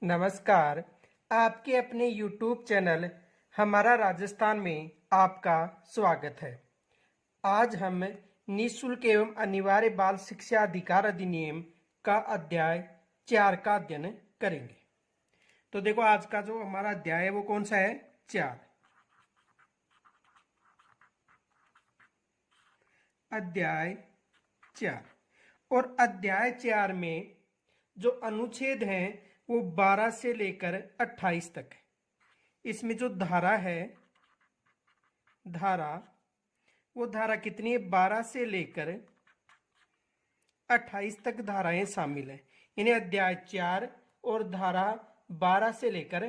नमस्कार। आपके अपने YouTube चैनल हमारा राजस्थान में आपका स्वागत है। आज हम निःशुल्क एवं अनिवार्य बाल शिक्षा अधिकार अधिनियम का अध्याय 4 का अध्ययन करेंगे। तो देखो, आज का जो हमारा अध्याय है वो कौन सा है? 4। अध्याय 4। और अध्याय 4 में जो अनुच्छेद हैं वो 12 से लेकर 28 तक है। इसमें जो धारा है, वो धारा कितनी है? 12 से लेकर 28 तक धाराएं शामिल है। यानी अध्याय 4 और धारा 12 से लेकर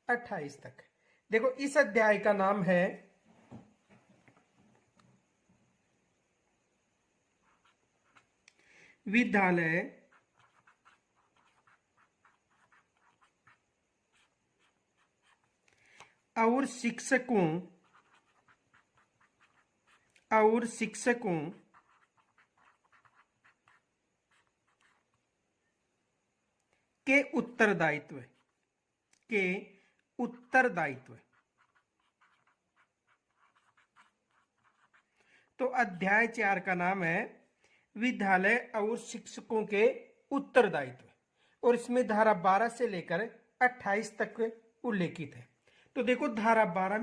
28 तक। देखो, इस अध्याय का नाम है विद्यालय और शिक्षकों के उत्तरदायित्व। तो अध्याय 4 का नाम है विद्यालय और शिक्षकों के उत्तरदायित्व और इसमें धारा 12 से लेकर 28 तक उल्लेखित है। तो देखो, धारा 12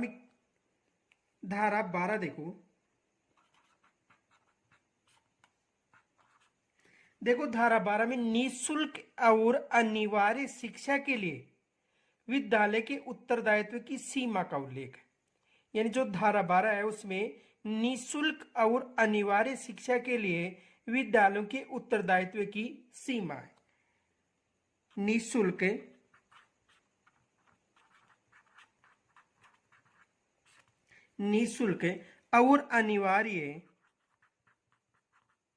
देखो धारा 12 में निःशुल्क और अनिवार्य शिक्षा के लिए विद्यालय के उत्तरदायित्व की सीमा का उल्लेख है। यानी जो धारा 12 है उसमें निःशुल्क और अनिवार्य शिक्षा के लिए विद्यालयों के उत्तरदायित्व की सीमा है। निःशुल्क और अनिवार्य शिक्षा के लिए विद्यालयों के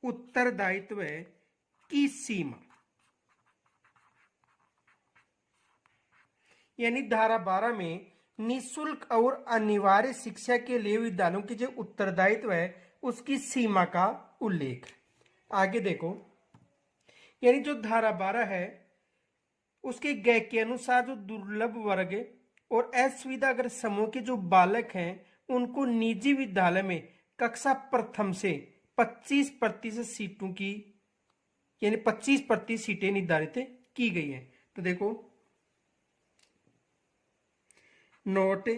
उत्तरदायित्व की सीमा यानी धारा 12 में निःशुल्क और अनिवार्य शिक्षा के लिए विद्यालयों के जो उत्तरदायित्व है उसकी सीमा का उल्लेख। आगे देखो, यानी जो धारा 12 है उसके गय के अनुसार जो दुर्लभ वर्ग और असुविधाग्रस्त समूह के जो बालक हैं उनको निजी विद्यालय में कक्षा प्रथम से 25% सीटों की यानी 25% सीटें निर्धारित की गई हैं। तो देखो, नोट,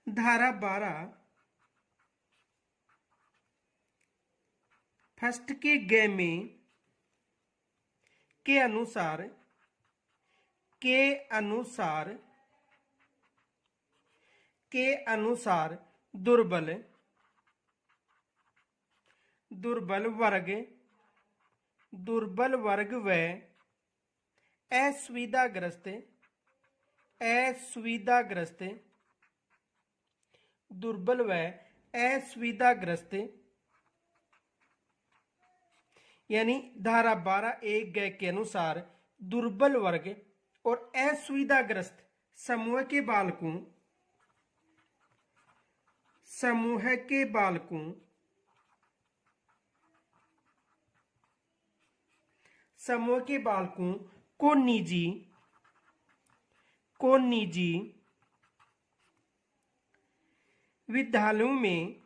धारा 12 फर्स्ट के गय में के अनुसार दुर्बल वर्ग व असुविधाग्रस्त दुर्बल व असुविधाग्रस्त यानी धारा 12(1) गय के अनुसार दुर्बल वर्ग और असुविधाग्रस्त समूह के बालकों को निजी विद्यालयों में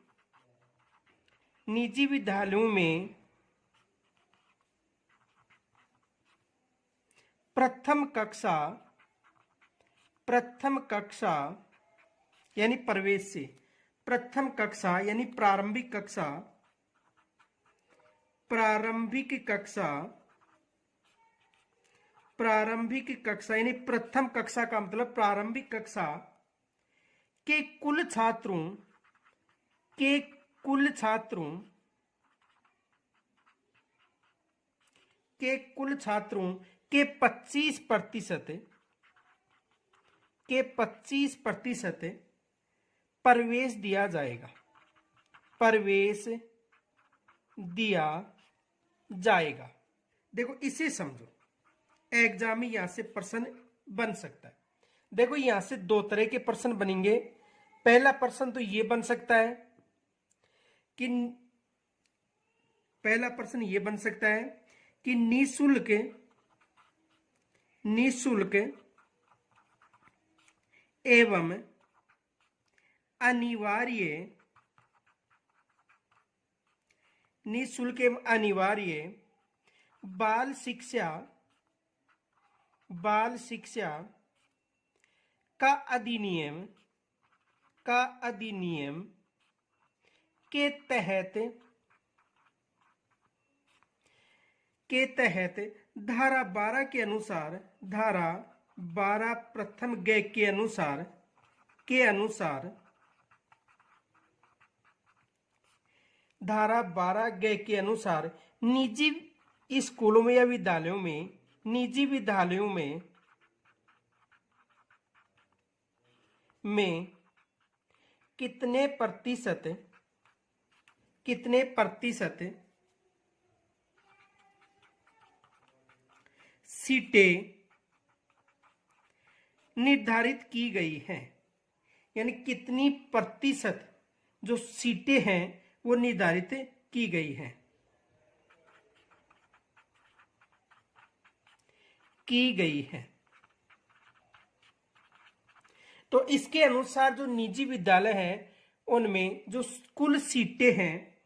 प्रथम कक्षा यानी प्रवेश से प्रथम कक्षा यानी प्रारंभिक कक्षा यानी प्रथम कक्षा का मतलब प्रारंभिक कक्षा के कुल के कुल छात्रों के 25% प्रवेश दिया जाएगा, प्रवेश दिया जाएगा। देखो इसे समझो, एग्जाम में यहां से प्रश्न बन सकता है। देखो यहां से दो तरह के प्रश्न बनेंगे। पहला प्रश्न तो ये बन सकता है कि निशुल्क एवं अनिवार्य बाल शिक्षा का अधिनियम के तहत धारा 12 के अनुसार, धारा 12 प्रथम ग के अनुसार धारा 12 ग के अनुसार निजी स्कूलों में या विद्यालयों में कितने प्रतिशत सीटें निर्धारित की गई हैं, यानी कितनी प्रतिशत जो सीटें हैं वो निर्धारित की गई हैं। तो इसके अनुसार जो निजी विद्यालय हैं उनमें जो कुल सीटें हैं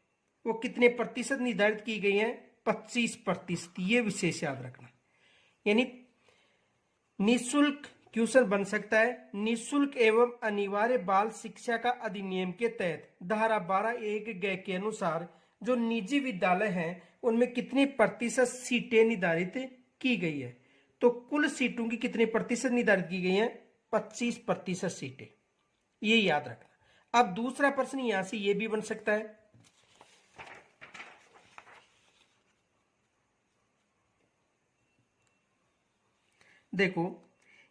वो कितने प्रतिशत निर्धारित की गई हैं? 25%। ये विशेष याद रखना। यानी निःशुल्क क्वेश्चन बन सकता है, निःशुल्क एवं अनिवार्य बाल शिक्षा का अधिनियम के तहत धारा 12(1) ग के अनुसार जो निजी विद्यालय हैं उनमें कितनी प्रतिशत सीटें निर्धारित की गई है। तो कुल सीटों की कितने प्रतिशत निर्धारित की गई हैं? 25% सीटें। ये याद रखना। अब दूसरा प्रश्न यहां से ये भी बन सकता है, देखो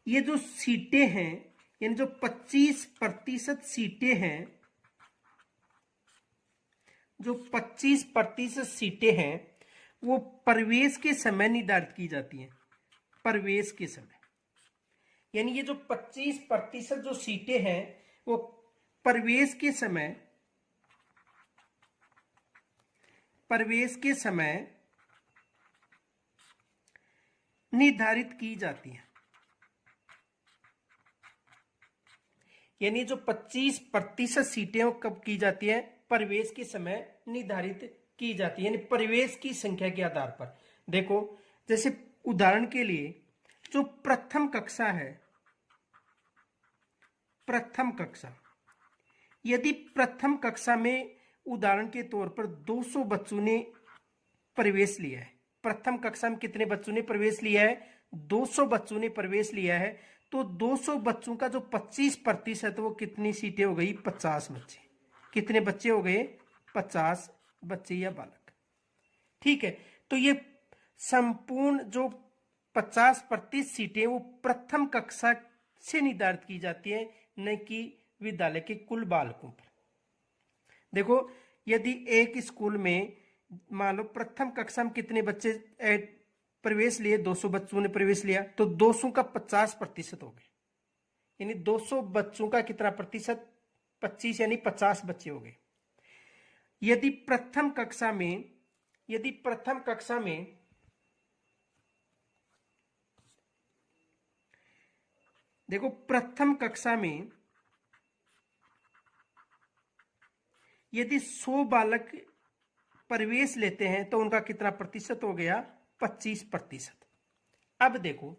ये जो सीटें हैं, यानी जो 25% सीटें हैं, जो 25% सीटें हैं वो प्रवेश के समय निर्धारित की जाती हैं। प्रवेश के समय, यानी ये जो 25% जो सीटें हैं वो प्रवेश के समय निर्धारित की जाती है। यानी जो 25% सीटें वो कब की जाती है? प्रवेश के समय निर्धारित की जाती है, यानी प्रवेश की संख्या के आधार पर। देखो जैसे उदाहरण के लिए जो प्रथम कक्षा है, प्रथम कक्षा, यदि प्रथम कक्षा में उदाहरण के तौर पर 200 बच्चों ने प्रवेश लिया है, प्रथम कक्षा में कितने बच्चों ने प्रवेश लिया है? 200 बच्चों ने प्रवेश लिया है। तो 200 बच्चों का जो 25% वो कितनी सीटें हो गई? 50 बच्चे। कितने बच्चे हो गए? 50 बच्चे या बालक। ठीक है, तो ये संपूर्ण जो 50% सीटें वो प्रथम कक्षा से निर्धारित की जाती है, न कि विद्यालय के कुल बालकों पर। देखो यदि एक स्कूल में मान लो प्रथम कक्षा में कितने बच्चे प्रवेश लिए? 200 बच्चों ने प्रवेश लिया, तो 200 का 50% हो गए, यानी 200 बच्चों का कितना प्रतिशत? 25, यानी 50 बच्चे हो गए। यदि प्रथम कक्षा में देखो प्रथम कक्षा में यदि 100 बालक प्रवेश लेते हैं तो उनका कितना प्रतिशत हो गया? 25%। अब देखो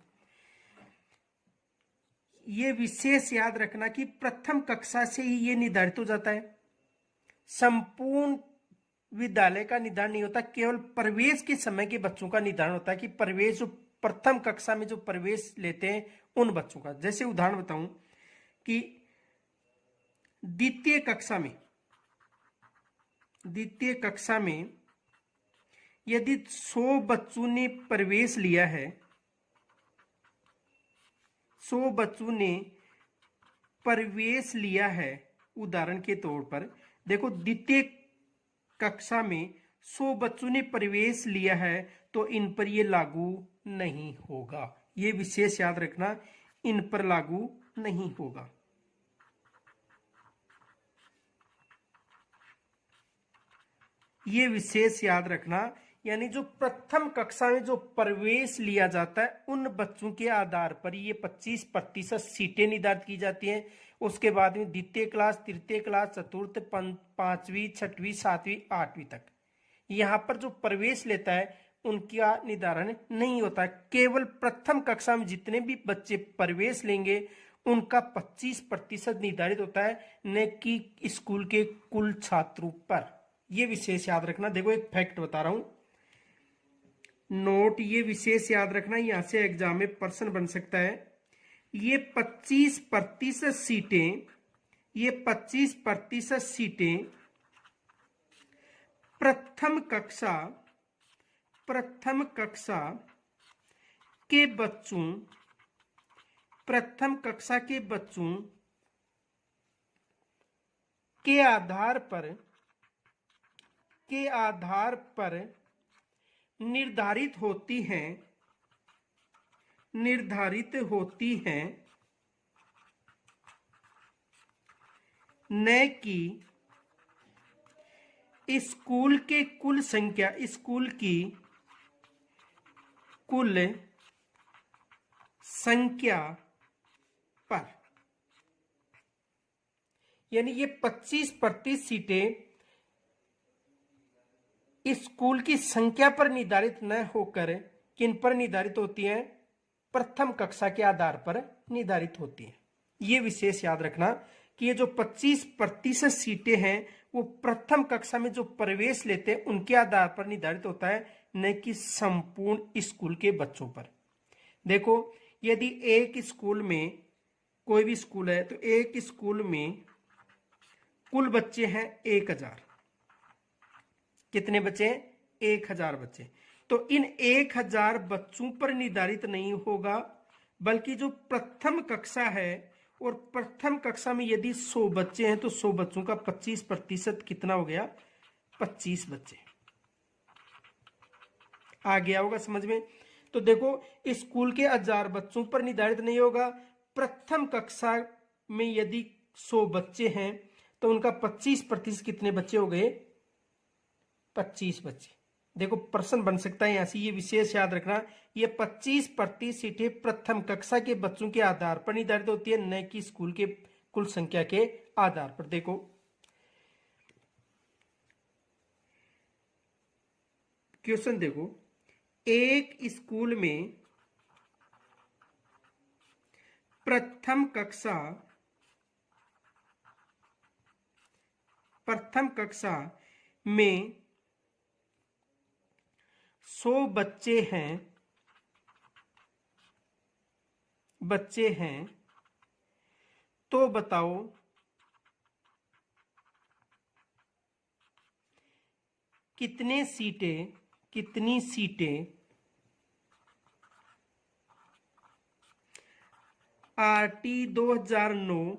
ये विशेष याद रखना कि प्रथम कक्षा से ही ये निर्धारित हो जाता है, संपूर्ण विद्यालय का निर्धारण नहीं होता, केवल प्रवेश के समय के बच्चों का निर्धारण होता है कि प्रवेश जो प्रथम कक्षा में जो प्रवेश लेते हैं उन बच्चों का। जैसे उदाहरण बताऊं कि द्वितीय कक्षा में यदि 100 बच्चों ने प्रवेश लिया है, 100 बच्चों ने प्रवेश लिया है, उदाहरण के तौर पर देखो द्वितीय कक्षा में 100 बच्चों ने प्रवेश लिया है, तो इन पर यह लागू नहीं होगा। ये विशेष याद रखना, इन पर लागू नहीं होगा। ये विशेष याद रखना, यानी जो प्रथम कक्षा में जो प्रवेश लिया जाता है उन बच्चों के आधार पर ये 25% सीटें निर्धारित की जाती हैं। उसके बाद में द्वितीय क्लास, तृतीय क्लास, चतुर्थ, पांचवी, छठवीं, सातवीं, आठवीं तक यहाँ पर जो प्रवेश लेता है उनका निर्धारण नहीं होता है। केवल प्रथम कक्षा में जितने भी बच्चे प्रवेश लेंगे उनका 25% निर्धारित होता है, न कि स्कूल के कुल छात्रों पर। यह विशेष याद रखना। देखो एक फैक्ट बता रहा हूं, नोट, ये विशेष याद रखना, यहां से एग्जाम में प्रश्न बन सकता है। ये 25% सीटें, ये 25% सीटें प्रथम कक्षा के बच्चों, प्रथम कक्षा के बच्चों के आधार पर निर्धारित होती हैं, न कि स्कूल के कुल संख्या, स्कूल की कुल संख्या पर। यानी ये 25% सीटें स्कूल की संख्या पर निर्धारित न होकर किन पर निर्धारित होती हैं? प्रथम कक्षा के आधार पर निर्धारित होती हैं। ये विशेष याद रखना कि ये जो 25% सीटें हैं वो प्रथम कक्षा में जो प्रवेश लेते हैं उनके आधार पर निर्धारित होता है, न कि संपूर्ण स्कूल के बच्चों पर। देखो यदि एक स्कूल में, कोई भी स्कूल है, तो एक स्कूल में कुल बच्चे हैं 1000। कितने बच्चे? 1000 बच्चे। तो इन 1000 बच्चों पर निर्धारित नहीं होगा, बल्कि जो प्रथम कक्षा है, और प्रथम कक्षा में यदि 100 बच्चे हैं तो 100 बच्चों का 25% कितना हो गया? 25 बच्चे। आ गया होगा समझ में? तो देखो स्कूल के 1000 बच्चों पर निर्धारित नहीं होगा। प्रथम कक्षा में यदि 100 बच्चे हैं तो उनका 25% कितने बच्चे हो गए? 25 बच्चे। देखो प्रश्न बन सकता है यहां से, ये विशेष याद रखना, ये 25% सीटें प्रथम कक्षा के बच्चों के आधार पर निर्धारित होती है, न कि स्कूल के कुल संख्या के आधार पर। देखो क्वेश्चन देखो, एक स्कूल में प्रथम कक्षा में 100 बच्चे हैं, तो बताओ कितनी सीटें RT 2009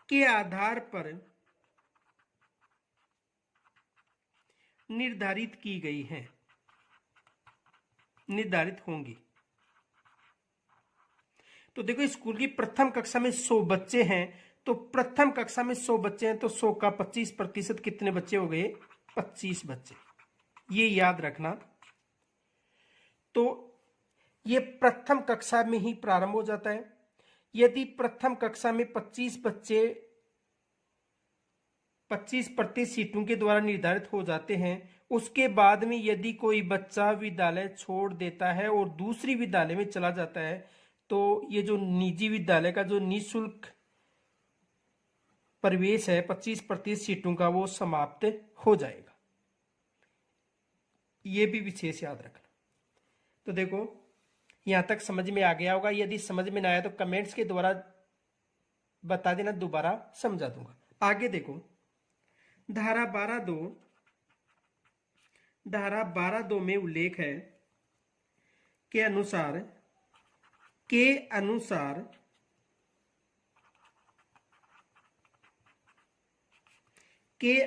के आधार पर निर्धारित की गई हैं, निर्धारित होंगी। तो देखो स्कूल की प्रथम कक्षा में 100 बच्चे हैं, तो प्रथम कक्षा में 100 बच्चे हैं तो 100 का 25% कितने बच्चे हो गए? 25 बच्चे। ये याद रखना। तो ये प्रथम कक्षा में ही प्रारंभ हो जाता है। यदि प्रथम कक्षा में 25 बच्चे 25% सीटों के द्वारा निर्धारित हो जाते हैं, उसके बाद में यदि कोई बच्चा विद्यालय छोड़ देता है और दूसरी विद्यालय में चला जाता है, तो ये जो निजी विद्यालय का जो निःशुल्क प्रवेश है 25% सीटों का, वो समाप्त हो जाएगा। ये भी विशेष याद रखना। तो देखो यहां तक समझ में आ गया होगा। यदि समझ में ना आया तो कमेंट्स के द्वारा बता देना, दोबारा समझा दूंगा। आगे देखो धारा 12(2) धारा 12(2) में उल्लेख है के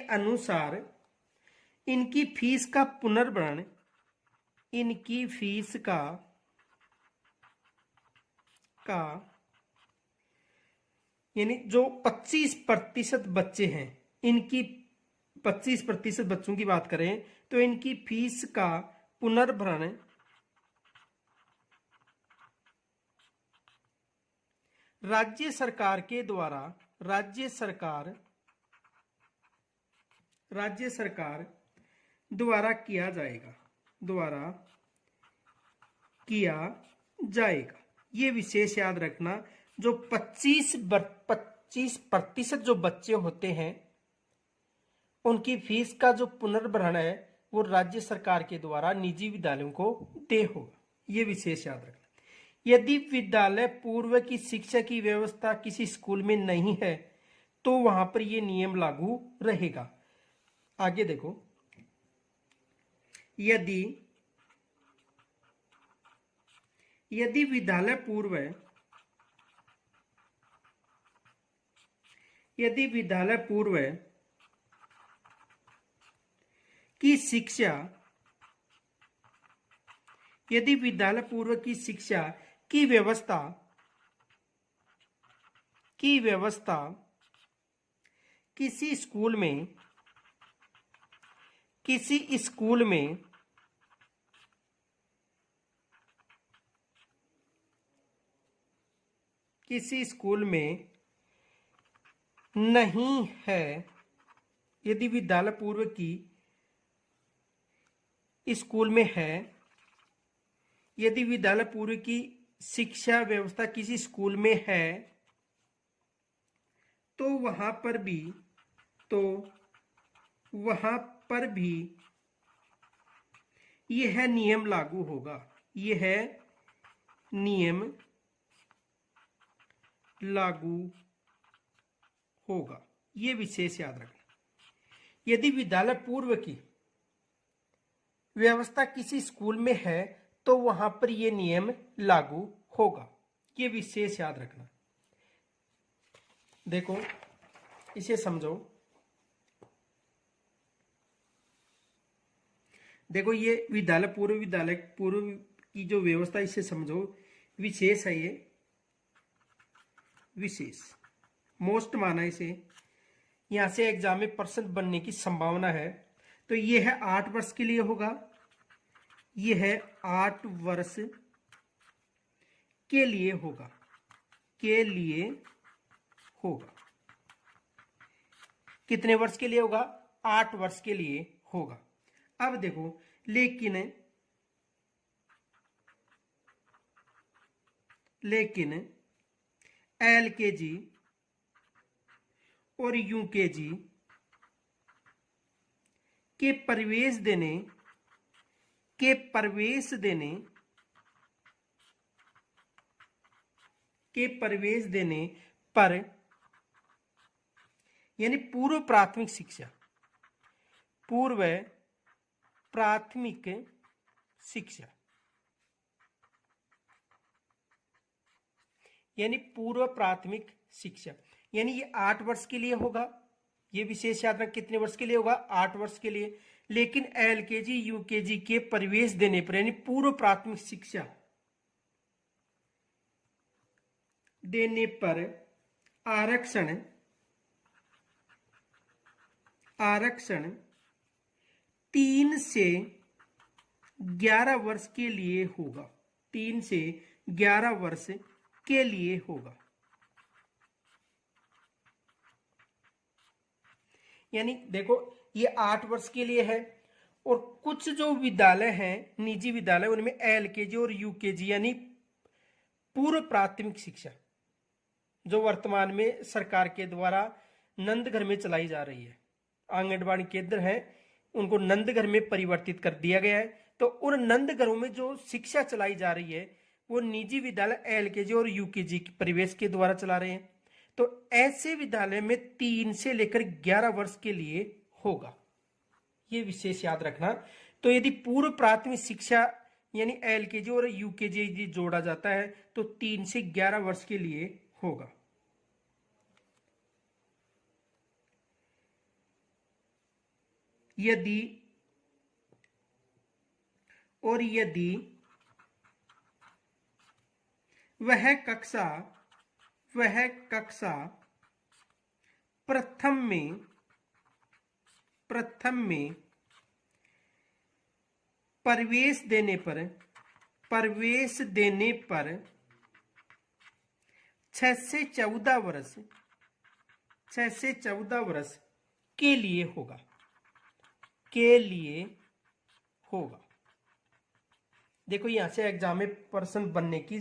अनुसार इनकी फीस का पुनर्भरण यानी जो 25% बच्चे हैं, इनकी 25% बच्चों की बात करें तो इनकी फीस का पुनर्भरण राज्य सरकार द्वारा किया जाएगा। ये विशेष याद रखना, जो 25% जो बच्चे होते हैं उनकी फीस का जो पुनर्भरण है वो राज्य सरकार के द्वारा निजी विद्यालयों को दे होगा। ये विशेष याद रखना। यदि विद्यालय पूर्व की शिक्षा की व्यवस्था किसी स्कूल में नहीं है तो वहां पर यह नियम लागू रहेगा। आगे देखो, यदि विद्यालय पूर्व की शिक्षा की व्यवस्था किसी स्कूल में नहीं है, यदि विद्यालय पूर्व की स्कूल में है, यदि विद्यालय पूर्व की शिक्षा व्यवस्था किसी स्कूल में है तो वहां पर भी यह नियम लागू होगा। ये विशेष याद रखना। यदि विद्यालय पूर्व की व्यवस्था किसी स्कूल में है तो वहां पर यह नियम लागू होगा। ये विशेष याद रखना। देखो, इसे समझो। देखो, ये विद्यालय पूर्व की जो व्यवस्था, इसे समझो। विशेष है, ये विशेष मोस्ट माना इसे। यहां से एग्जाम में % बनने की संभावना है। तो ये है 8 वर्ष के लिए होगा। ये है 8 वर्ष के लिए होगा। कितने वर्ष के लिए होगा? 8 वर्ष के लिए होगा। अब देखो, लेकिन LKG और UKG के प्रवेश देने पर, यानी पूर्व प्राथमिक शिक्षा, यानी पूर्व प्राथमिक शिक्षा, यानी ये 8 वर्ष के लिए होगा। ये विशेष याद रख, कितने वर्ष के लिए होगा? 8 वर्ष के लिए। लेकिन LKG UKG के प्रवेश देने पर, यानी पूर्व प्राथमिक शिक्षा देने पर आरक्षण 3 से 11 वर्ष के लिए होगा। 3 से 11 वर्ष के लिए होगा। यानी देखो, ये 8 वर्ष के लिए है। और कुछ जो विद्यालय हैं, निजी विद्यालय, उनमें LKG और UKG यानी पूर्व प्राथमिक शिक्षा, जो वर्तमान में सरकार के द्वारा नंद घर में चलाई जा रही है, आंगनबाड़ी केंद्र है, उनको नंद घर में परिवर्तित कर दिया गया है। तो उन नंद घरों में जो शिक्षा चलाई जा रही है वो निजी विद्यालय LKG और UKG के प्रवेश के द्वारा चला रहे हैं। तो ऐसे विद्यालय में 3 से लेकर 11 वर्ष के लिए होगा। ये विशेष याद रखना। तो यदि पूर्व प्राथमिक शिक्षा यानी एलकेजी और यूकेजी यदि जोड़ा जाता है तो 3 से 11 वर्ष के लिए होगा। यदि वह कक्षा प्रथम में प्रवेश देने पर 6 से 14 वर्ष के लिए होगा। देखो यहां से एग्जाम में पर्सन बनने की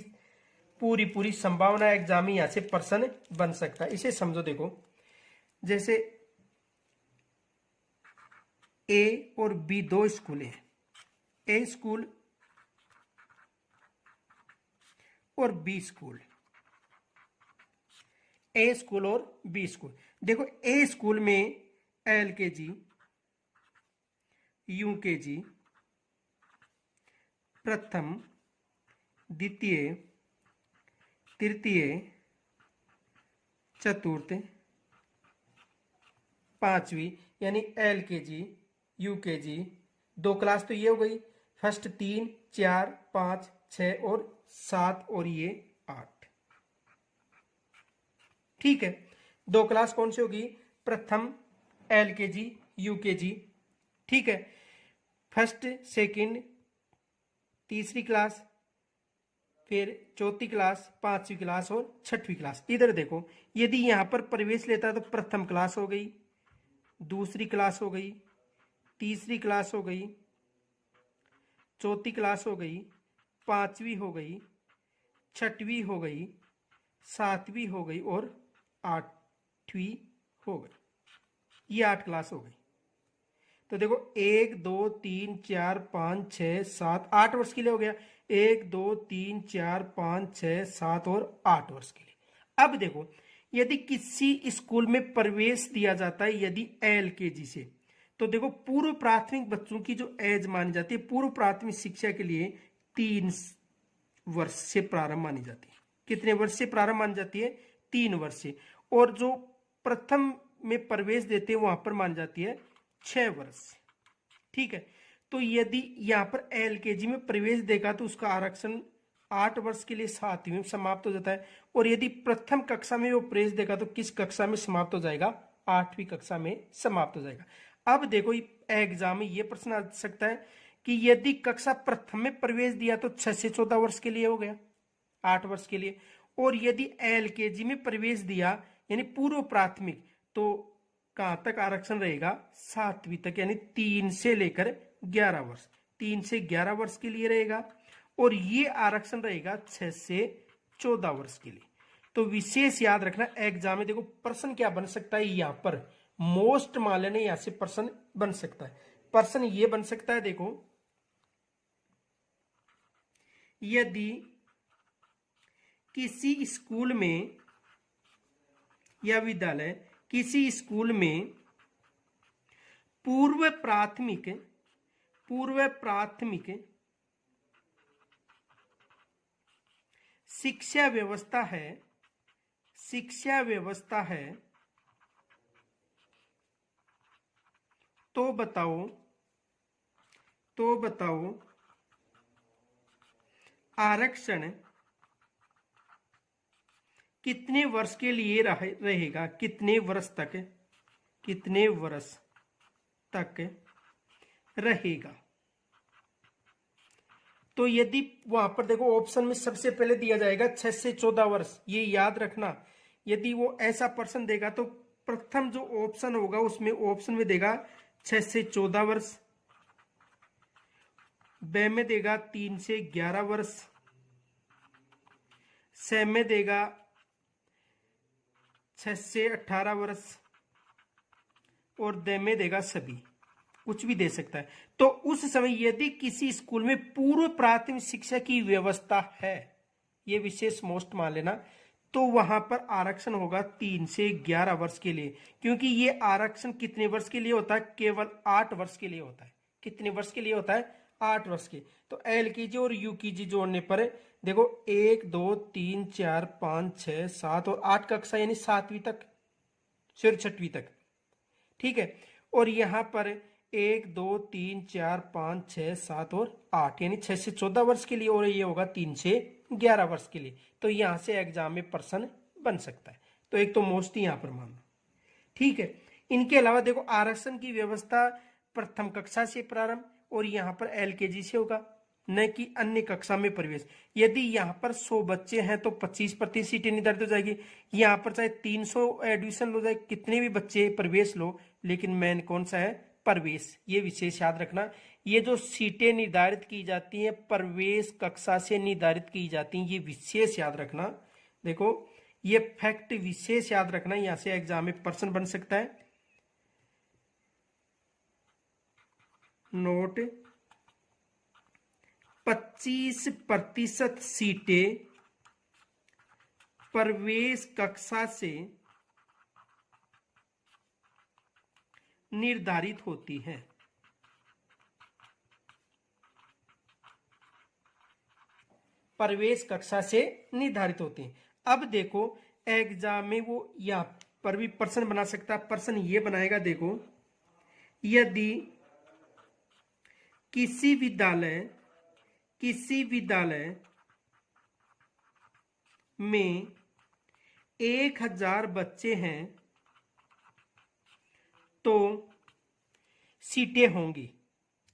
पूरी संभावना, एग्जाम में यहां से पर्सन बन सकता है। इसे समझो, देखो जैसे ए और बी दो स्कूल हैं, ए स्कूल और बी स्कूल, ए स्कूल और बी स्कूल। देखो ए स्कूल में एलकेजी, यूकेजी, प्रथम, द्वितीय, तृतीय, चतुर्थ, पांचवी यानी एलकेजी, यूकेजी, 2 क्लास तो ये हो गई, फर्स्ट 3, 4, 5, 6 और 7 और ये 8। ठीक है, 2 क्लास कौन सी होगी? प्रथम, एलकेजी, यूकेजी। ठीक है, फर्स्ट, सेकंड, तीसरी क्लास, फिर चौथी क्लास, 5वीं क्लास और 6वीं क्लास। इधर देखो, यदि यहां पर प्रवेश लेता है तो प्रथम क्लास हो गई, दूसरी क्लास हो गई, तीसरी क्लास हो गई, चौथी क्लास हो गई, 5वीं हो गई, 6वीं हो गई, 7वीं हो गई और 8वीं हो गई। ये 8 क्लास हो गई। तो देखो 1 2 3 4 5 6 7 8 वर्ष के लिए हो गया। 1 2 3 4 5 6 7 और 8 वर्ष के लिए। अब देखो, यदि किसी स्कूल में प्रवेश दिया जाता है यदि एलकेजी से, तो देखो पूर्व प्राथमिक बच्चों की जो एज मानी जाती है पूर्व प्राथमिक शिक्षा के लिए 3 वर्ष से प्रारंभ मानी जाती है। कितने वर्ष से प्रारंभ मानी जाती है? 3 वर्ष से। और जो प्रथम में प्रवेश देते हैं वहां पर मानी जाती है 6 वर्ष। ठीक है, तो यदि यहां पर एलकेजी में प्रवेश देगा तो उसका आरक्षण 8 वर्ष के लिए 7वीं में समाप्त हो जाता है। और यदि प्रथम कक्षा में वो प्रवेश देगा तो किस कक्षा में समाप्त हो जाएगा? 8वीं कक्षा में समाप्त हो जाएगा। अब देखो एग्जाम में ये प्रश्न आ सकता है कि यदि कक्षा प्रथम में प्रवेश दिया तो 6 से 14 वर्ष के लिए हो गया, 8 वर्ष के लिए। और यदि एलकेजी में प्रवेश दिया यानी पूर्व प्राथमिक, तो कहां तक आरक्षण रहेगा? 7वीं तक, यानी 3 से लेकर 11 वर्ष, 3 से 11 वर्ष के लिए रहेगा। और ये आरक्षण रहेगा 6 से 14 वर्ष के लिए। तो विशेष याद रखना, एग्जाम में देखो प्रश्न क्या बन सकता है, यहां पर मोस्ट मान लेने यहां से प्रश्न बन सकता है। प्रश्न ये बन सकता है, देखो यदि किसी स्कूल में या विद्यालय, किसी स्कूल में पूर्व प्राथमिक शिक्षा व्यवस्था है, तो बताओ आरक्षण कितने वर्ष के लिए रहेगा? कितने वर्ष तक रहेगा? तो यदि वहां पर देखो ऑप्शन में सबसे पहले दिया जाएगा 6 से 14 वर्ष, ये याद रखना। यदि वो ऐसा प्रश्न देगा तो प्रथम जो ऑप्शन होगा उसमें ऑप्शन में देगा 6 से 14 वर्ष, ब में देगा 3 से 11 वर्ष, स में देगा 6 से 18 वर्ष और द में देगा सभी, कुछ भी दे सकता है। तो उस समय यदि किसी स्कूल में पूर्व प्राथमिक शिक्षा की व्यवस्था है, ये विशेष मोस्ट मान लेना, तो वहां पर आरक्षण होगा 3 से 11 वर्ष के लिए। क्योंकि ये आरक्षण कितने वर्ष के लिए होता है? केवल 8 वर्ष के लिए होता है। कितने वर्ष के लिए होता है? 8 वर्ष के। तो एलकेजी और यूकेजी जोड़ने पर देखो 1 2 3 4 5 6 7 और 8 कक्षा यानी 7वीं तक, फिर 6वीं तक। ठीक है। और यहां पर 1 2 3 4 5 6 7 और 8 यानी 6 से 14 वर्ष के लिए, और ये होगा 3 से 11 वर्ष के लिए। तो यहां से एग्जाम में प्रश्न बन सकता है। तो एक तो मोस्ट यहां पर मानना। ठीक है। इनके अलावा देखो आरक्षण की व्यवस्था प्रथम कक्षा से प्रारंभ और यहाँ पर एलकेजी से होगा, न कि अन्य कक्षा में प्रवेश। यदि यहाँ पर 100 बच्चे हैं तो 25% सीटें निर्धारित हो जाएगी। यहाँ पर चाहे 300 एडमिशन लो, जाए कितने भी बच्चे प्रवेश लो, लेकिन मेन कौन सा है? प्रवेश। ये विशेष याद रखना। ये जो सीटें निर्धारित की जाती हैं प्रवेश कक्षा से निर्धारित की जाती हैं, ये विशेष याद रखना। देखो ये फैक्ट विशेष याद रखना, यहां से एग्जाम में प्रश्न बन सकता है। नोट 25% सीटें प्रवेश कक्षा से निर्धारित होती हैं। प्रवेश कक्षा से निर्धारित होती हैं। अब देखो एग्जाम में वो यहां पर भी प्रश्न बना सकता है। प्रश्न ये बनाएगा, देखो यदि किसी विद्यालय में 1000 बच्चे हैं तो सीटें होंगी।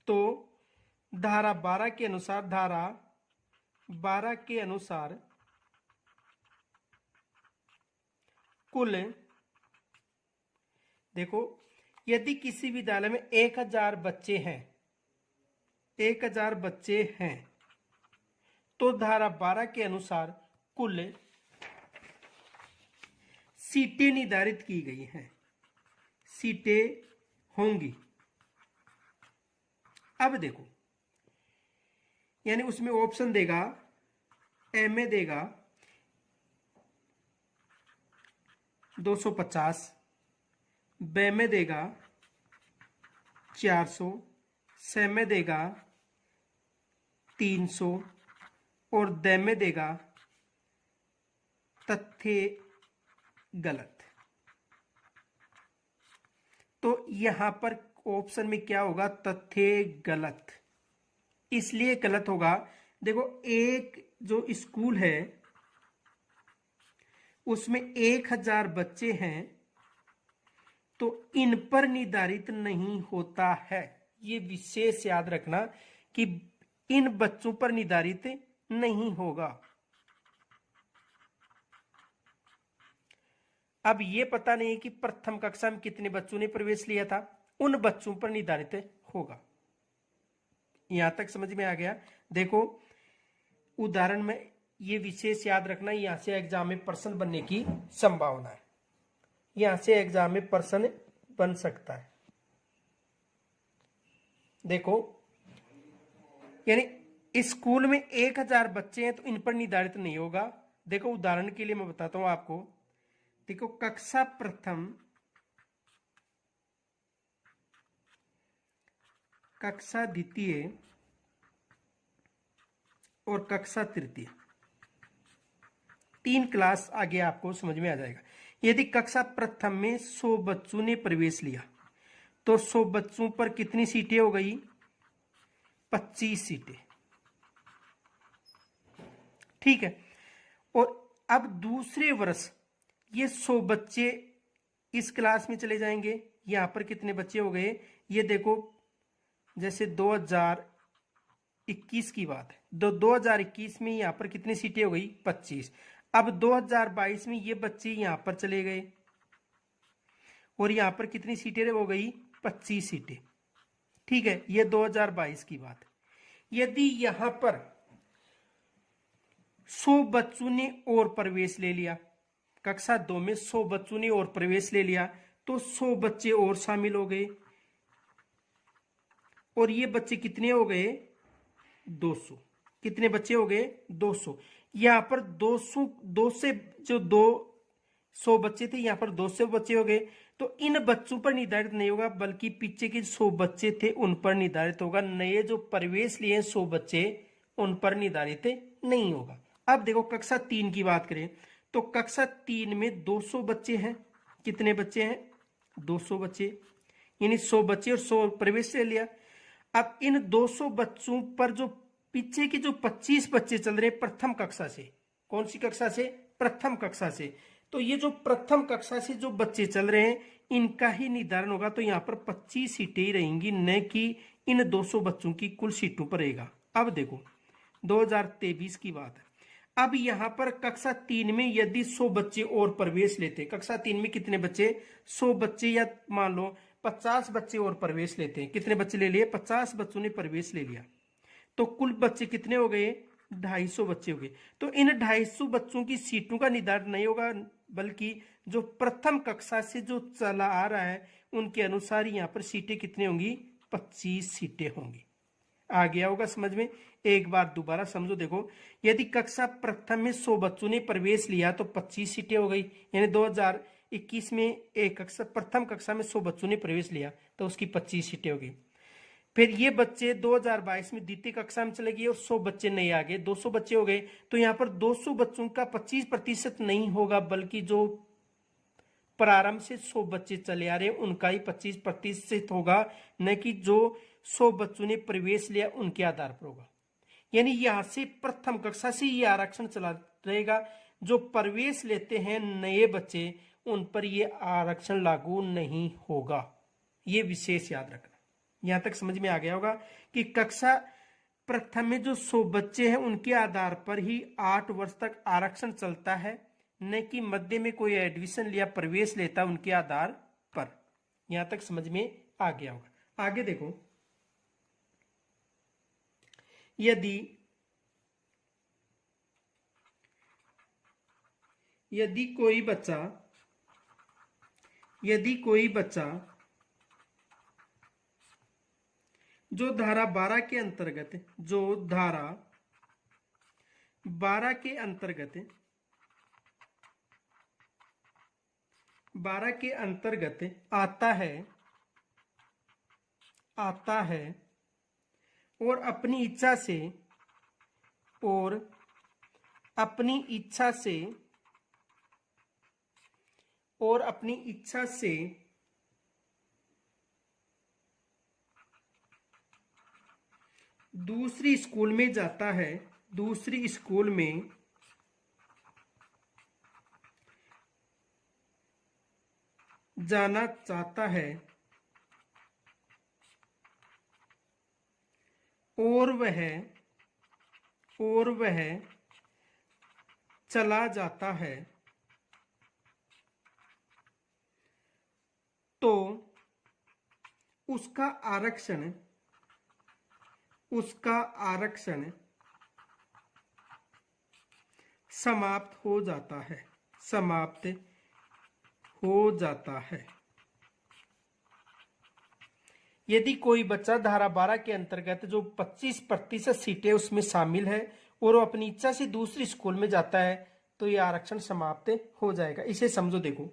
तो धारा 12 के अनुसार कुल, देखो यदि किसी विद्यालय में 1000 बच्चे हैं, 1000 बच्चे हैं तो धारा 12 के अनुसार कुल सीटें निर्धारित की गई हैं, सीटें होंगी। अब देखो यानी उसमें ऑप्शन देगा, ए में देगा 250, बे में देगा 400, से में देगा 300 और द में देगा तथ्य गलत। तो यहां पर ऑप्शन में क्या होगा? तथ्य गलत। इसलिए गलत होगा, देखो एक जो स्कूल है उसमें 1000 बच्चे हैं तो इन पर निर्धारित नहीं होता है। ये विशेष याद रखना कि इन बच्चों पर निर्धारित नहीं होगा। अब ये पता नहीं कि प्रथम कक्षा में कितने बच्चों ने प्रवेश लिया था, उन बच्चों पर निर्धारित होगा। यहां तक समझ में आ गया? देखो उदाहरण में ये विशेष याद रखना, यहां से एग्जाम में प्रश्न बनने की संभावना है, यहां से एग्जाम में प्रश्न बन सकता है। देखो यानी स्कूल में 1000 बच्चे हैं तो इन पर निर्धारित नहीं होगा। देखो उदाहरण के लिए मैं बताता हूं आपको। देखो कक्षा प्रथम, कक्षा द्वितीय और कक्षा तृतीय, 3 क्लास आगे आपको समझ में आ जाएगा। यदि कक्षा प्रथम में 100 बच्चों ने प्रवेश लिया तो 100 बच्चों पर कितनी सीटें हो गई? 25 सीटें। ठीक है। और अब दूसरे वर्ष ये 100 बच्चे इस क्लास में चले जाएंगे। यहां पर कितने बच्चे हो गए? ये देखो जैसे 2021 की बात है, 2021 में यहां पर कितनी सीटें हो गई? 25। अब 2022 में ये बच्चे यहां पर चले गए और यहां पर कितनी सीटें हो गई? 25 सीटें। ठीक है, ये 2022 की बात है। यदि यहां पर 100 बच्चों ने और प्रवेश ले लिया, कक्षा 2 में 100 बच्चों ने और प्रवेश ले लिया तो 100 बच्चे और शामिल हो गए और ये बच्चे कितने हो गए? 200। कितने बच्चे हो गए? 200। यहां पर 200, 2 से जो 2 100 बच्चे थे, यहाँ पर 200 बच्चे हो गए, तो इन बच्चों पर निर्धारित नहीं होगा, बल्कि पीछे के 100 बच्चे थे उन पर निर्धारित होगा। नए जो प्रवेश लिए 100 बच्चे उन पर निर्धारित नहीं होगा। अब देखो कक्षा 3 की बात करें तो कक्षा 3 में 200 बच्चे हैं। कितने बच्चे हैं? 200 बच्चे, यानी 100 बच्चे और 100 प्रवेश ले लिया। अब इन 200 बच्चों पर जो पीछे के जो 25 बच्चे चल रहे प्रथम कक्षा से, कौन सी कक्षा से? प्रथम कक्षा से। तो ये जो प्रथम कक्षा से जो बच्चे चल रहे हैं इनका ही निर्धारण होगा। तो यहाँ पर 25 सीटें ही रहेंगी, न कि इन 200 बच्चों की कुल सीटों पर रहेगा। अब देखो 2023 की बात है। अब यहाँ पर कक्षा 3 में यदि 100 बच्चे और प्रवेश लेते, कक्षा 3 में कितने बच्चे? 100 बच्चे, या मान लो 50 बच्चे और प्रवेश लेते हैं। कितने बच्चे ले लिए? 50 बच्चों ने प्रवेश ले लिया, तो कुल बच्चे कितने हो गए? 250 बच्चे हो गए। तो इन 250 बच्चों की सीटों का निर्धारण नहीं होगा, बल्कि जो प्रथम कक्षा से जो चला आ रहा है उनके अनुसार यहाँ पर सीटें कितनी होंगी? 25 सीटें होंगी। आ गया होगा समझ में? एक बार दोबारा समझो। देखो, यदि कक्षा प्रथम में 100 बच्चों ने प्रवेश लिया तो 25 सीटें हो गई, यानी 2021 में एक कक्षा प्रथम कक्षा में 100 बच्चों ने प्रवेश लिया तो उसकी 25 सीटें हो गई। फिर ये बच्चे 2022 में द्वितीय कक्षा में चले गए और 100 बच्चे नहीं आ गए, 200 बच्चे हो गए। तो यहाँ पर 200 बच्चों का 25% नहीं होगा, बल्कि जो प्रारंभ से 100 बच्चे चले आ रहे हैं उनका ही 25% होगा, न कि जो 100 बच्चों ने प्रवेश लिया उनके आधार पर होगा। यानी यहां से प्रथम कक्षा से ये आरक्षण चला रहेगा। जो प्रवेश लेते हैं नए बच्चे उन पर ये आरक्षण लागू नहीं होगा। ये विशेष याद रखना। यहां तक समझ में आ गया होगा कि कक्षा प्रथम में जो 100 बच्चे हैं उनके आधार पर ही 8 वर्ष तक आरक्षण चलता है, न कि मध्य में कोई एडमिशन लिया प्रवेश लेता उनके आधार पर। यहां तक समझ में आ गया होगा। आगे देखो, यदि कोई बच्चा जो धारा 12 के अंतर्गत आता है और अपनी इच्छा से दूसरी स्कूल में जाता है, दूसरी स्कूल में जाना चाहता है और वह चला जाता है, तो उसका आरक्षण समाप्त हो जाता है। यदि कोई बच्चा धारा 12 के अंतर्गत जो 25% सीटें उसमें शामिल है और वो अपनी इच्छा से दूसरी स्कूल में जाता है तो ये आरक्षण समाप्त हो जाएगा। इसे समझो। देखो,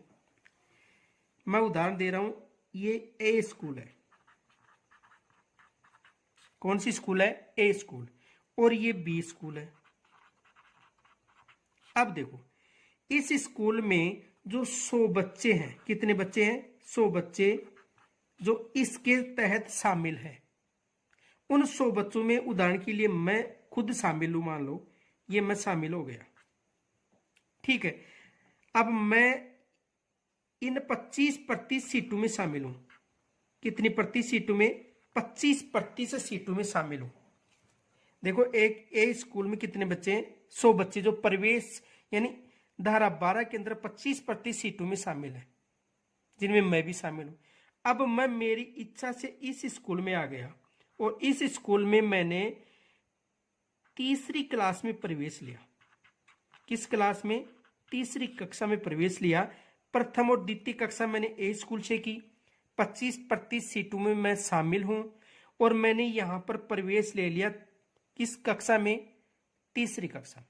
मैं उदाहरण दे रहा हूं। ये ए स्कूल है। कौन सी स्कूल है? ए स्कूल। और ये बी स्कूल है। अब देखो, इस स्कूल में जो 100 बच्चे हैं, कितने बच्चे हैं? 100 बच्चे जो इसके तहत शामिल है। उन 100 बच्चों में उदाहरण के लिए मैं खुद शामिल हूं, मान लो ये मैं शामिल हो गया, ठीक है। अब मैं इन 25% सीटों में शामिल हूं। कितनी प्रतिशत सीटों में? 25% सीटों में शामिल हूं। देखो, एक ए स्कूल में कितने बच्चे हैं? 100 बच्चे जो प्रवेश यानी धारा 12 के अंदर 25% सीटों में शामिल है, जिनमें मैं भी शामिल हूं। अब मैं मेरी इच्छा से इस स्कूल में आ गया और इस स्कूल में मैंने तीसरी क्लास में प्रवेश लिया। किस क्लास में? तीसरी कक्षा में प्रवेश लिया। प्रथम और द्वितीय कक्षा मैंने ए स्कूल से की। 25% सीटों में मैं शामिल हूं और मैंने यहां पर प्रवेश ले लिया। किस कक्षा में? तीसरी कक्षा।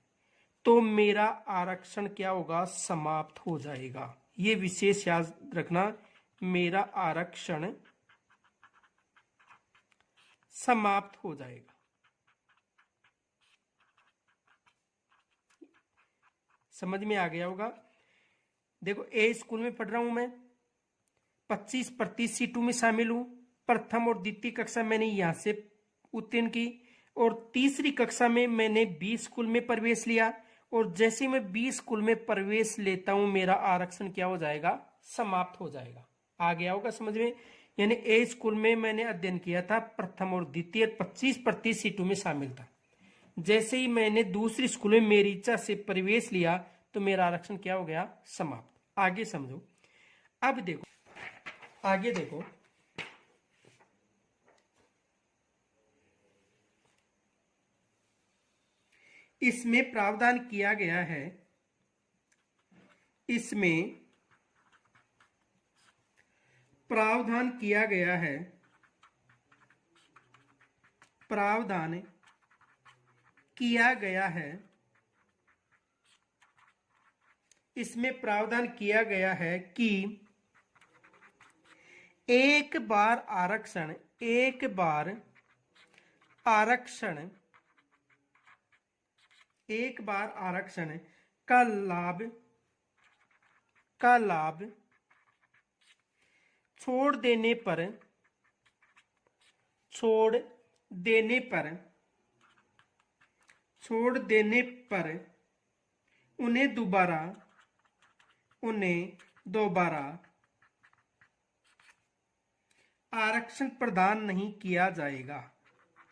तो मेरा आरक्षण क्या होगा, समाप्त हो जाएगा। ये विशेष याद रखना, मेरा आरक्षण समाप्त हो जाएगा। समझ में आ गया होगा। देखो, ए स्कूल में पढ़ रहा हूं मैं, 25% सीटों में शामिल हूं। प्रथम और द्वितीय कक्षा मैंने यहां से उत्तीर्ण की, और तीसरी कक्षा में मैंने बी स्कूल में प्रवेश लिया, और जैसे मैं बी स्कूल में प्रवेश लेता हूं मेरा आरक्षण क्या हो जाएगा, समाप्त हो जाएगा। आ गया होगा समझ में। यानी ए स्कूल में मैंने अध्ययन किया था, प्रथम और द्वितीय 25% सीटों में शामिल था। जैसे ही मैंने दूसरी स्कूल में मेरी इच्छा से प्रवेश लिया तो मेरा आरक्षण क्या हो गया, समाप्त। आगे समझो। अब देखो, आगे देखो, इसमें प्रावधान किया गया है, इसमें प्रावधान किया गया है, प्रावधान किया गया है, इसमें प्रावधान किया गया है कि एक बार आरक्षण का लाभ छोड़ देने पर उन्हें दोबारा आरक्षण प्रदान नहीं किया जाएगा।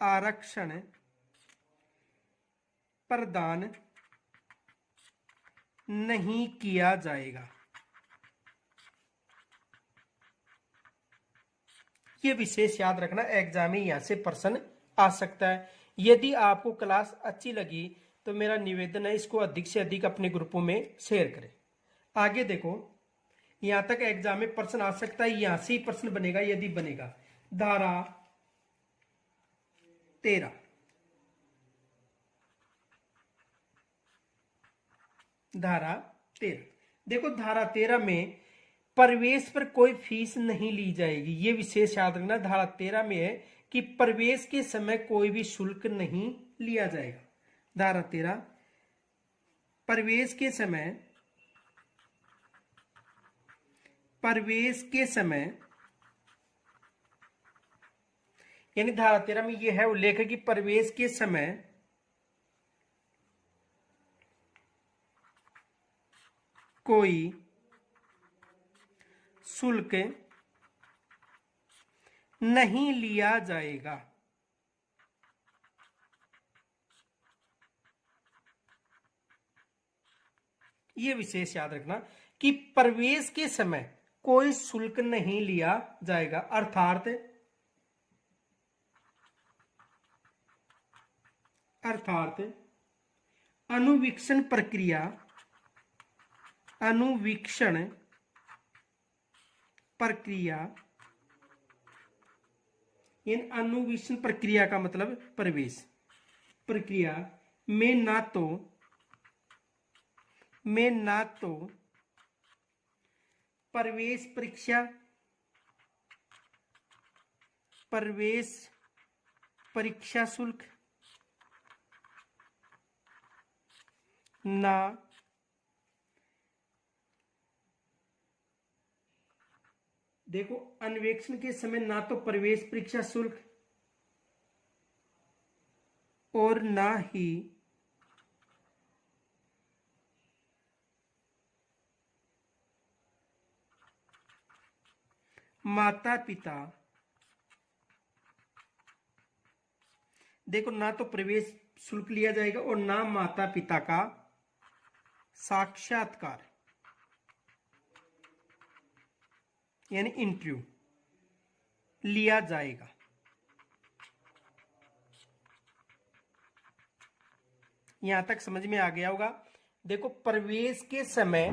आरक्षण प्रदान नहीं किया जाएगा। ये विशेष याद रखना, एग्जाम में यहां से प्रश्न आ सकता है। यदि आपको क्लास अच्छी लगी तो मेरा निवेदन है, इसको अधिक से अधिक अपने ग्रुपों में शेयर करें। आगे देखो, यहां तक एग्जाम में प्रश्न आ सकता है, यहां से ही प्रश्न बनेगा यदि बनेगा। धारा 13, देखो, धारा 13 में प्रवेश पर कोई फीस नहीं ली जाएगी। ये विशेष याद रखना, धारा 13 में है कि प्रवेश के समय कोई भी शुल्क नहीं लिया जाएगा। धारा 13, प्रवेश के समय यानी धारा 13 में यह है उल्लेख कि प्रवेश के समय कोई शुल्क नहीं लिया जाएगा। यह विशेष याद रखना कि प्रवेश के समय कोई शुल्क नहीं लिया जाएगा, अर्थात अनुवीक्षण प्रक्रिया इन अनुवीक्षण प्रक्रिया का मतलब प्रवेश प्रक्रिया में ना तो प्रवेश परीक्षा शुल्क ना देखो, अन्वेषण के समय ना तो प्रवेश परीक्षा शुल्क और ना ही माता पिता, देखो, ना तो प्रवेश शुल्क लिया जाएगा और ना माता पिता का साक्षात्कार यानी इंटरव्यू लिया जाएगा। यहां तक समझ में आ गया होगा। देखो, प्रवेश के समय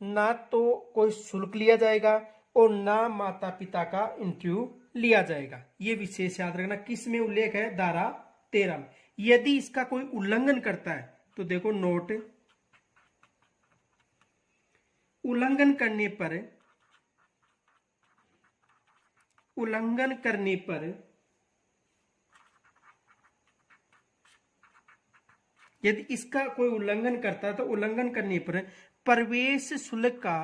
ना तो कोई शुल्क लिया जाएगा और ना माता पिता का इंटरव्यू लिया जाएगा। यह विशेष याद रखना। किस में उल्लेख है? धारा 13 में। यदि इसका कोई उल्लंघन करता है तो देखो नोट, उल्लंघन करने पर, उल्लंघन करने पर, यदि इसका कोई उल्लंघन करता है तो उल्लंघन करने पर प्रवेश शुल्क का,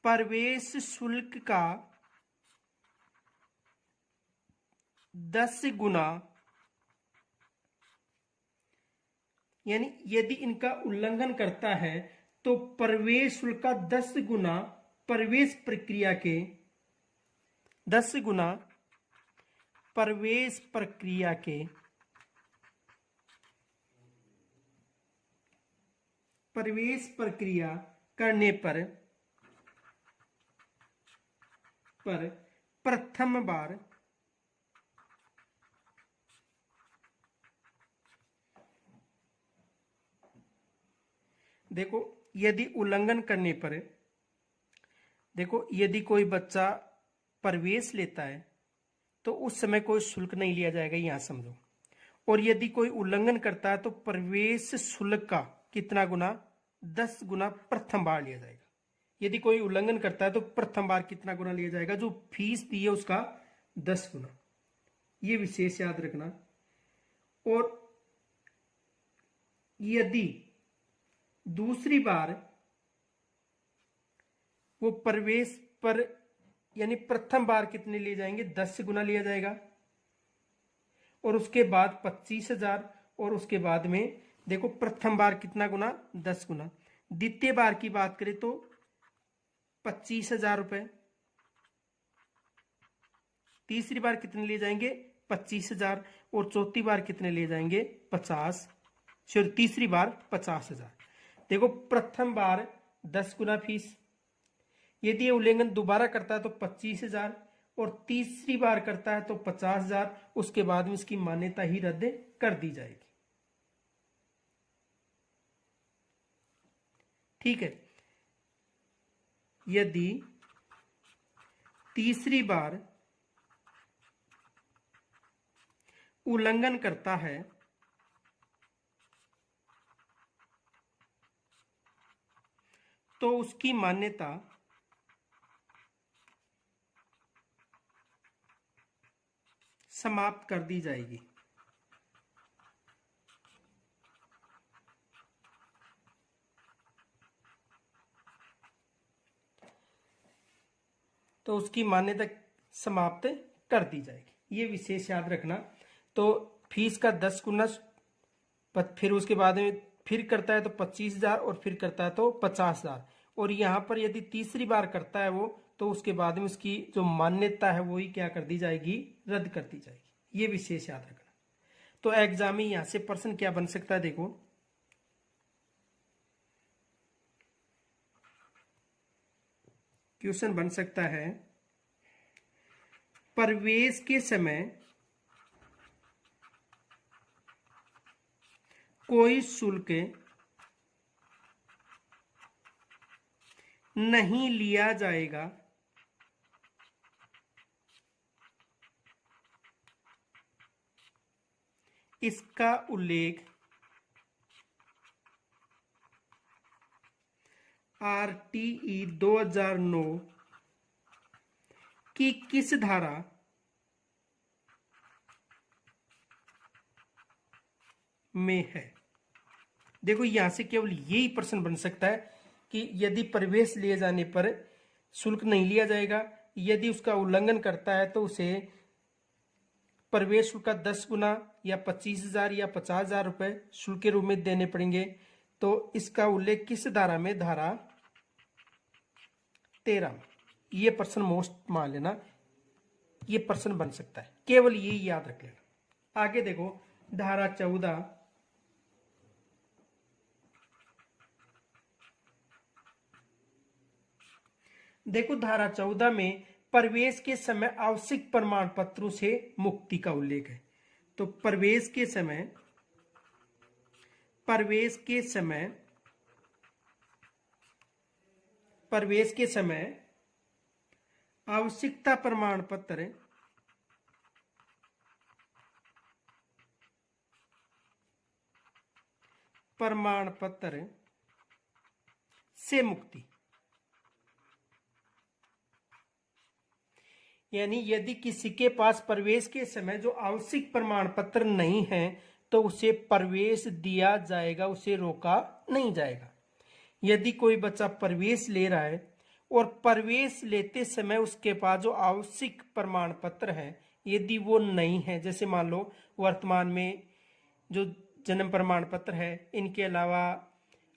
प्रवेश शुल्क का 10 गुना, यानी यदि इनका उल्लंघन करता है तो प्रवेश शुल्क का 10 गुना प्रवेश प्रक्रिया के, 10 गुना प्रवेश प्रक्रिया के, प्रवेश प्रक्रिया करने पर प्रथम बार देखो, यदि उल्लंघन करने पर, देखो यदि कोई बच्चा प्रवेश लेता है तो उस समय कोई शुल्क नहीं लिया जाएगा, यहां समझो। और यदि कोई उल्लंघन करता है तो प्रवेश शुल्क का कितना गुना, 10 गुना प्रथम बार लिया जाएगा। यदि कोई उल्लंघन करता है तो प्रथम बार कितना गुना लिया जाएगा, जो फीस दी है उसका 10 गुना। ये विशेष याद रखना। और यदि दूसरी बार वो प्रवेश पर, यानी प्रथम बार कितने लिए जाएंगे, 10 गुना लिया जाएगा, और उसके बाद 25,000, और उसके बाद में देखो प्रथम बार कितना गुना, 10 गुना। द्वितीय बार की बात करें तो 25,000 रुपए, तीसरी बार कितने लिए जाएंगे, 25,000, और चौथी बार कितने लिए जाएंगे, 50, सॉरी तीसरी बार 50,000। देखो प्रथम बार 10 गुना फीस, यदि ये उल्लंघन दोबारा करता है तो 25,000, और तीसरी बार करता है तो 50,000। उसके बाद में इसकी मान्यता ही रद्द कर दी जाएगी। ठीक है। यदि तीसरी बार उल्लंघन करता है तो उसकी मान्यता समाप्त कर दी जाएगी। तो उसकी मान्यता समाप्त कर दी जाएगी, ये विशेष याद रखना। तो फीस का 10 गुना, फिर उसके बाद में फिर करता है तो 25,000, और फिर करता है तो 50,000। और यहां पर यदि तीसरी बार करता है वो, तो उसके बाद में उसकी जो मान्यता है वो ही क्या कर दी जाएगी, रद्द कर दी जाएगी। ये विशेष याद रखना। तो एग्जाम में यहां से प्रश्न क्या बन सकता है, देखो क्वेश्चन बन सकता है, प्रवेश के समय कोई शुल्क नहीं लिया जाएगा, इसका उल्लेख RTE 2009 की किस धारा में है। देखो यहां से केवल यही प्रश्न बन सकता है कि यदि प्रवेश लिए जाने पर शुल्क नहीं लिया जाएगा, यदि उसका उल्लंघन करता है तो उसे प्रवेश शुल्क का 10 गुना या 25,000 या 50,000 रुपए शुल्क के रूप में देने पड़ेंगे। तो इसका उल्लेख किस धारा में, धारा 13 में। ये प्रश्न मोस्ट मान लेना, ये प्रश्न बन सकता है, केवल यही याद रख लेना। आगे देखो धारा 14, देखो धारा 14 में प्रवेश के समय आवश्यक प्रमाण पत्रों से मुक्ति का उल्लेख है। तो प्रवेश के समय, प्रवेश के समय, प्रवेश के समय आवश्यकता प्रमाण पत्र प्रमाण पत्र से मुक्ति। यानी यदि किसी के पास प्रवेश के समय जो आवश्यक प्रमाण पत्र नहीं है तो उसे प्रवेश दिया जाएगा, उसे रोका नहीं जाएगा। यदि कोई बच्चा प्रवेश ले रहा है और प्रवेश लेते समय उसके पास जो आवश्यक प्रमाण पत्र है यदि वो नहीं है, जैसे मान लो वर्तमान में जो जन्म प्रमाण पत्र है, इनके अलावा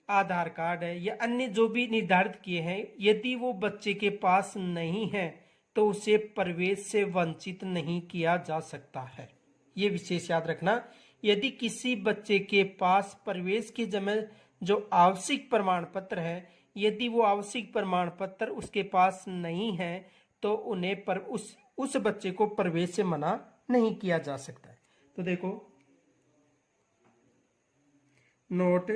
आधार कार्ड है या अन्य जो भी निर्धारित किए हैं, यदि वो बच्चे के पास नहीं है तो उसे प्रवेश से वंचित नहीं किया जा सकता है। ये विशेष याद रखना, यदि किसी बच्चे के पास प्रवेश के समय जो आवश्यक प्रमाण पत्र है, यदि वो आवश्यक प्रमाण पत्र उसके पास नहीं है तो उन्हें उस बच्चे को प्रवेश से मना नहीं किया जा सकता है। तो देखो नोट,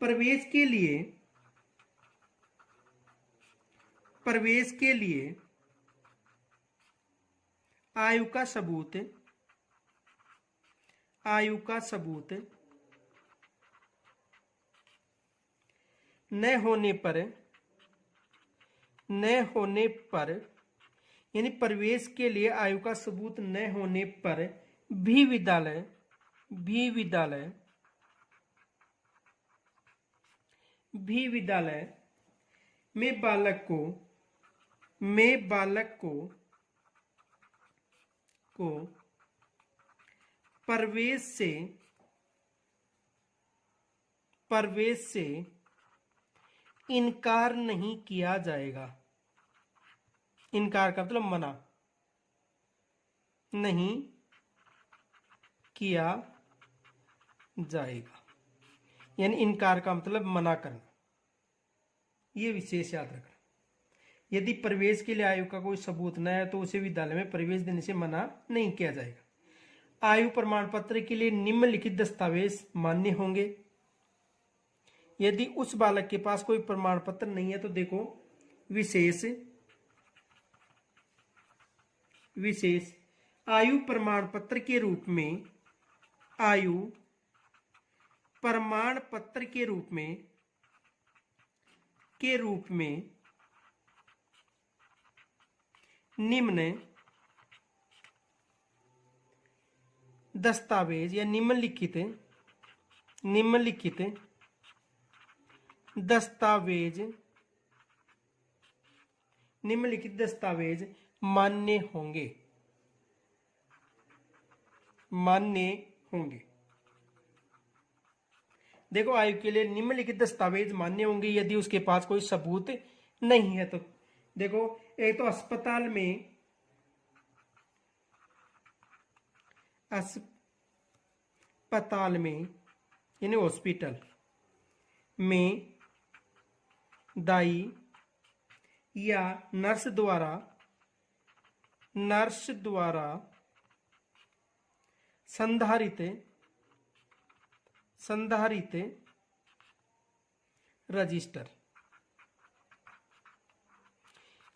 प्रवेश के लिए आयु का सबूत न होने पर यानी प्रवेश के लिए आयु का सबूत न होने पर भी विद्यालय में बालक को प्रवेश से इनकार नहीं किया जाएगा। इनकार का मतलब मना नहीं किया जाएगा, यानी इनकार का मतलब मना करना। ये विशेष याद रखना, यदि प्रवेश के लिए आयु का कोई सबूत न है तो उसे विद्यालय में प्रवेश देने से मना नहीं किया जाएगा। आयु प्रमाण पत्र के लिए निम्नलिखित दस्तावेज मान्य होंगे। यदि उस बालक के पास कोई प्रमाण पत्र नहीं है तो देखो विशेष आयु प्रमाण पत्र के रूप में निम्न दस्तावेज या निम्नलिखित दस्तावेज मान्य होंगे। देखो आयु के लिए निम्नलिखित दस्तावेज मान्य होंगे यदि उसके पास कोई सबूत नहीं है। तो देखो एक तो अस्पताल में यानी हॉस्पिटल में दाई या नर्स द्वारा संधारित रजिस्टर,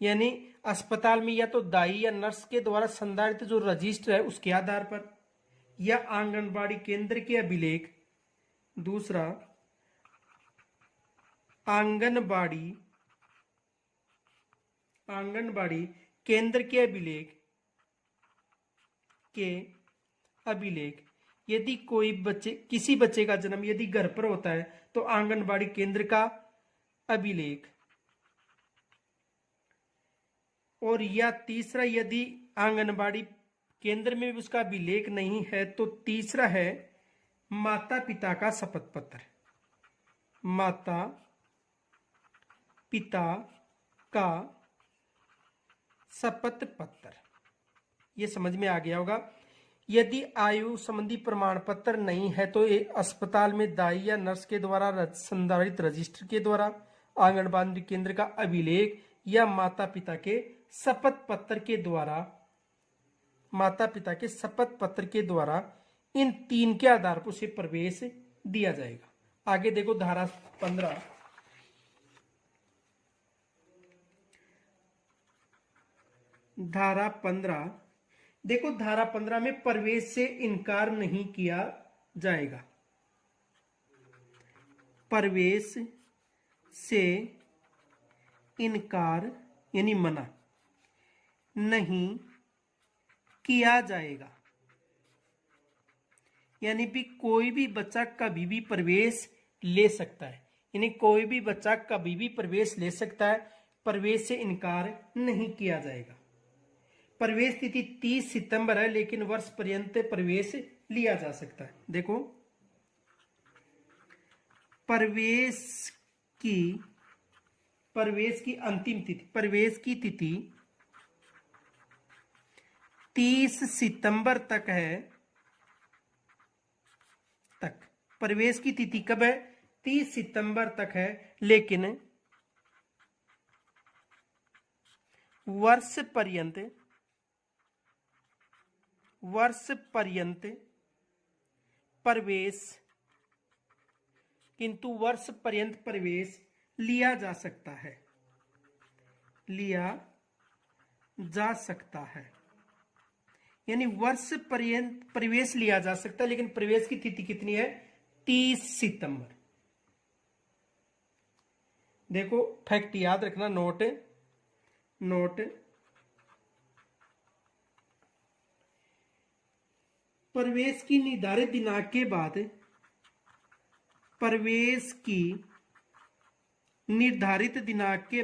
यानी अस्पताल में या तो दाई या नर्स के द्वारा संधारित जो रजिस्टर है उसके आधार पर, या आंगनबाड़ी केंद्र के अभिलेख। दूसरा आंगनबाड़ी केंद्र के अभिलेख। यदि किसी बच्चे का जन्म यदि घर पर होता है तो आंगनबाड़ी केंद्र का अभिलेख। और या तीसरा यदि आंगनबाड़ी केंद्र में भी उसका अभिलेख नहीं है तो तीसरा है माता पिता का शपथ पत्र। माता पिता का शपथ पत्र, ये समझ में आ गया होगा। यदि आयु संबंधी प्रमाण पत्र नहीं है तो अस्पताल में दाई या नर्स के द्वारा संधारित रजिस्टर के द्वारा, आंगनबाड़ी केंद्र का अभिलेख या माता पिता के शपथ पत्र के द्वारा इन तीन के आधार पर उसे प्रवेश दिया जाएगा। आगे देखो धारा 15। धारा 15 देखो, धारा 15 में प्रवेश से इनकार नहीं किया जाएगा। प्रवेश से इनकार यानी मना नहीं किया जाएगा। यानी भी कोई भी बच्चा कभी भी प्रवेश ले सकता है, यानी कोई भी बच्चा कभी भी प्रवेश ले सकता है, प्रवेश से इनकार नहीं किया जाएगा। प्रवेश तिथि 30 सितंबर है, लेकिन वर्ष पर्यंत प्रवेश लिया जा सकता है। देखो, प्रवेश की अंतिम तिथि, प्रवेश की तिथि 30 सितंबर तक है। प्रवेश की तिथि कब है? 30 सितंबर तक है, लेकिन वर्ष पर्यंत प्रवेश, किंतु वर्ष पर्यंत प्रवेश लिया जा सकता है, यानी वर्ष पर्यंत प्रवेश लिया जा सकता है, लेकिन प्रवेश की तिथि कितनी है? 30 सितंबर। देखो, फैक्ट याद रखना, नोट प्रवेश की निर्धारित दिनांक के बाद, प्रवेश की निर्धारित दिनांक के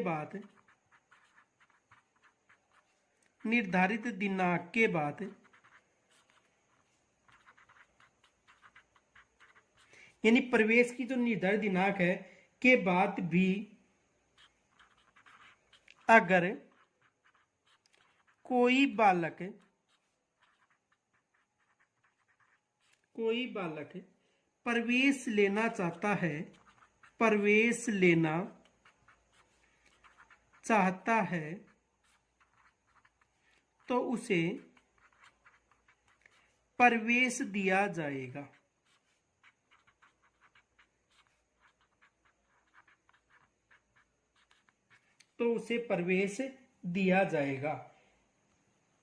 बाद यानी प्रवेश की जो निर्धारित दिनांक है के बाद भी अगर कोई बालक प्रवेश लेना चाहता है, तो उसे प्रवेश दिया जाएगा।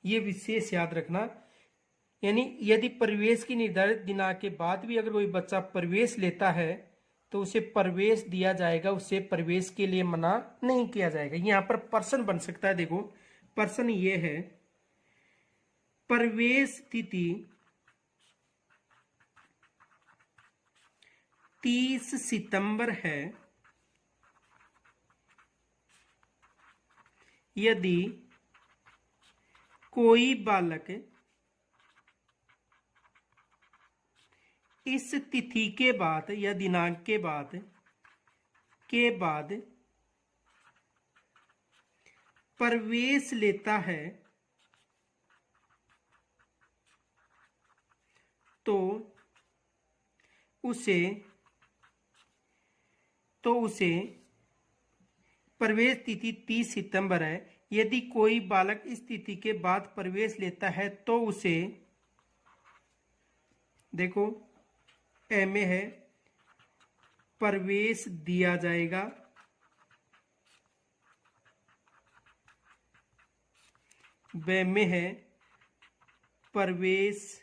ये विशेष याद रखना। यानी यदि प्रवेश की निर्धारित दिनांक के बाद भी अगर कोई बच्चा प्रवेश लेता है तो उसे प्रवेश दिया जाएगा, उसे प्रवेश के लिए मना नहीं किया जाएगा। यहाँ पर पर्सन बन सकता है। देखो, पर्सन ये है, प्रवेश तिथि 30 सितंबर है, यदि कोई बालक इस तिथि के बाद या दिनांक के बाद प्रवेश लेता है, तो उसे प्रवेश तिथि 30 सितंबर है, यदि कोई बालक इस तिथि के बाद प्रवेश लेता है तो उसे, देखो ए में है प्रवेश दिया जाएगा, ब में है प्रवेश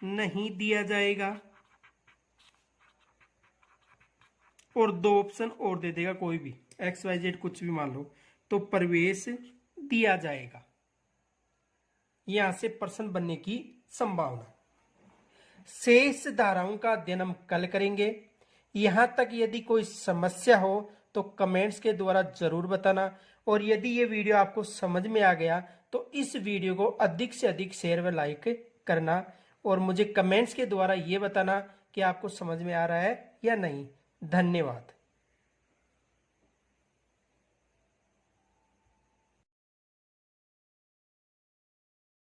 नहीं दिया जाएगा, और 2 ऑप्शन और दे देगा, कोई भी XYZ कुछ भी मान लो, तो प्रवेश दिया जाएगा। यहां से पर्सन बनने की संभावना। शेष धाराओं का अध्ययन हम कल करेंगे। यहां तक यदि कोई समस्या हो तो कमेंट्स के द्वारा जरूर बताना, और यदि ये वीडियो आपको समझ में आ गया तो इस वीडियो को अधिक से अधिक शेयर व लाइक करना, और मुझे कमेंट्स के द्वारा ये बताना कि आपको समझ में आ रहा है या नहीं। धन्यवाद।